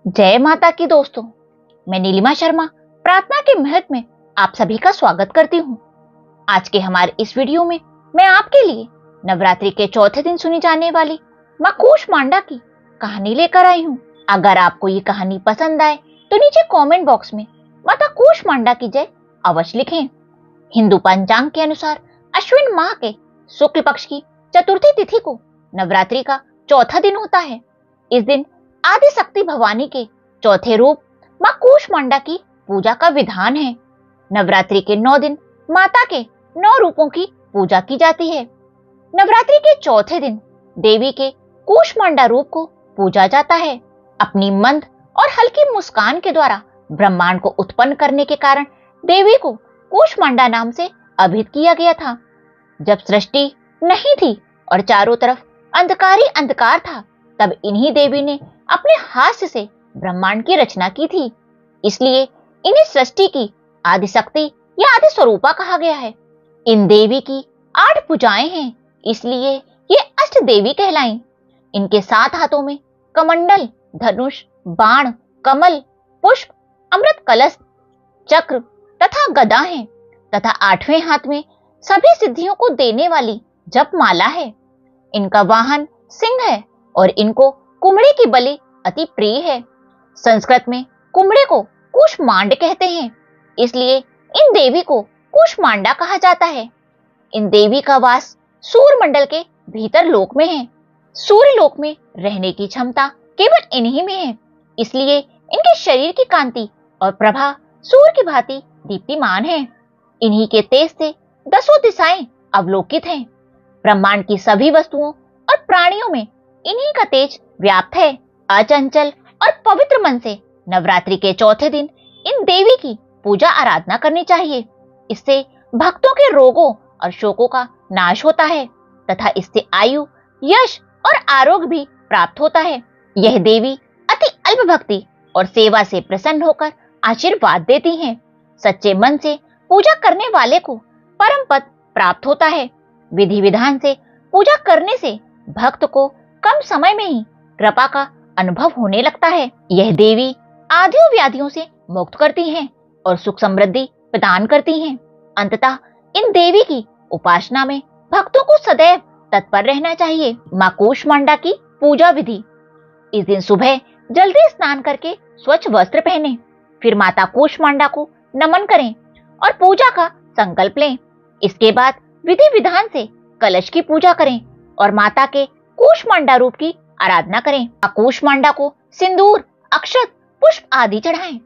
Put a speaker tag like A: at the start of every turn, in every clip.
A: जय माता की दोस्तों, मैं नीलिमा शर्मा प्रार्थना के महत्व में आप सभी का स्वागत करती हूँ। आज के हमारे इस वीडियो में मैं आपके लिए नवरात्रि के चौथे दिन सुनी जाने वाली माँ कूष्मांडा की कहानी लेकर आई हूँ। अगर आपको ये कहानी पसंद आए तो नीचे कमेंट बॉक्स में माता कूष्मांडा की जय अवश्य लिखें। हिंदू पंचांग के अनुसार अश्विन माह के शुक्ल पक्ष की चतुर्थी तिथि को नवरात्रि का चौथा दिन होता है। इस दिन आदि शक्ति भवानी के चौथे रूप माँ कूष्मांडा की पूजा का विधान है। नवरात्रि के 9 दिन माता के 9 रूपों की पूजा की जाती है। नवरात्रि के चौथे दिन देवी के कूष्मांडा रूप को पूजा जाता है। अपनी मंद और हल्की मुस्कान के द्वारा ब्रह्मांड को उत्पन्न करने के कारण देवी को कूष्मांडा नाम से अभिहित किया गया था। जब सृष्टि नहीं थी और चारों तरफ अंधकार ही अंधकार था, तब इन्हीं देवी ने अपने हास्य से ब्रह्मांड की रचना की थी। इसलिए इन्हें सृष्टि की आदि शक्ति या आदि स्वरूपा कहा गया है। इन देवी की 8 भुजाएं हैं, इसलिए ये अष्ट देवी कहलाईं। इनके 7 हाथों में कमंडल, धनुष, बाण, कमल, पुष्प, अमृत कलश, चक्र तथा गदा है तथा 8वें हाथ में सभी सिद्धियों को देने वाली जप माला है। इनका वाहन सिंह है और इनको कुमड़े की बलि अति प्रिय है। संस्कृत में कुमड़े को कूष्मांड कहते हैं, इसलिए इन देवी को कूष्मांडा कहा जाता है। इन देवी का वास सूर्य मंडल के भीतर लोक में है। सूर्य लोक में रहने की क्षमता केवल इन्हीं में है, इसलिए इनके शरीर की कांति और प्रभा सूर्य की भांति दीप्तिमान है। इन्हीं के तेज से 10 दिशाएं अवलोकित हैं। ब्रह्मांड की सभी वस्तुओं और प्राणियों में इन्हीं का तेज व्याप्त है। अचंचल और पवित्र मन से नवरात्रि के चौथे दिन इन देवी की पूजा आराधना करनी चाहिए। इससे भक्तों के रोगों और शोकों का नाश होता है तथा इससे आयु, यश और आरोग्य भी प्राप्त होता है। यह देवी अति अल्प भक्ति और सेवा से प्रसन्न होकर आशीर्वाद देती हैं। सच्चे मन से पूजा करने वाले को परम पद प्राप्त होता है। विधि विधान से पूजा करने से भक्त को कम समय में ही कृपा का अनुभव होने लगता है। यह देवी आदियों व्याधियों से मुक्त करती हैं और सुख समृद्धि प्रदान करती हैं। अंततः इन देवी की उपासना में भक्तों को सदैव तत्पर रहना चाहिए। माँ कूष्मांडा की पूजा विधि। इस दिन सुबह जल्दी स्नान करके स्वच्छ वस्त्र पहने, फिर माता कूष्मांडा को नमन करें और पूजा का संकल्प लें। इसके बाद विधि विधान से कलश की पूजा करें और माता के कूष्मांडा रूप की आराधना करें। माँ कूष्मांडा को सिंदूर, अक्षत, पुष्प आदि चढ़ाएं।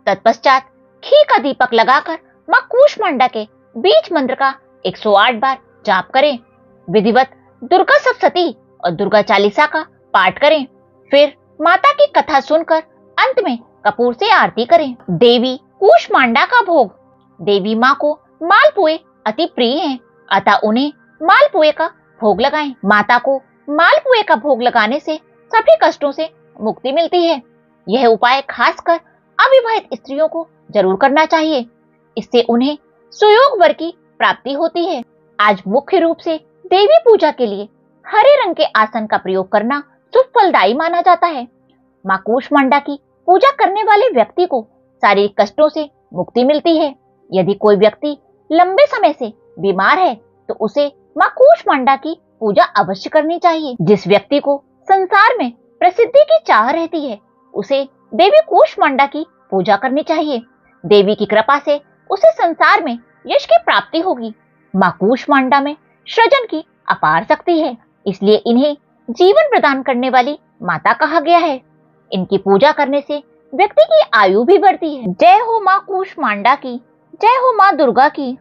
A: तत्पश्चात घी का दीपक लगाकर माँ कूष्मांडा के बीज मंत्र का 108 बार जाप करें। विधिवत दुर्गा सप्तशती और दुर्गा चालीसा का पाठ करें। फिर माता की कथा सुनकर अंत में कपूर से आरती करें। देवी कूष्मांडा का भोग। देवी माँ को मालपुए अति प्रिय हैं, अतः उन्हें मालपुए का भोग लगाएं। माता को मालपुए का भोग लगाने से सभी कष्टों से मुक्ति मिलती है। यह उपाय खासकर अविवाहित स्त्रियों को जरूर करना चाहिए। इससे उन्हें सुयोग वर की प्राप्ति होती है। आज मुख्य रूप से देवी पूजा के लिए हरे रंग के आसन का प्रयोग करना शुभ फलदायी माना जाता है। माँ कूष्मांडा की पूजा करने वाले व्यक्ति को शारीरिक कष्टों से मुक्ति मिलती है। यदि कोई व्यक्ति लंबे समय से बीमार है तो उसे माँ कूष्मांडा की पूजा अवश्य करनी चाहिए। जिस व्यक्ति को संसार में प्रसिद्धि की चाह रहती है उसे देवी कूष्मांडा की पूजा करनी चाहिए। देवी की कृपा से उसे संसार में यश की प्राप्ति होगी। माँ कूष्मांडा में सृजन की अपार शक्ति है, इसलिए इन्हें जीवन प्रदान करने वाली माता कहा गया है। इनकी पूजा करने से व्यक्ति की आयु भी बढ़ती है। जय हो माँ कूष्मांडा की, जय हो माँ दुर्गा की।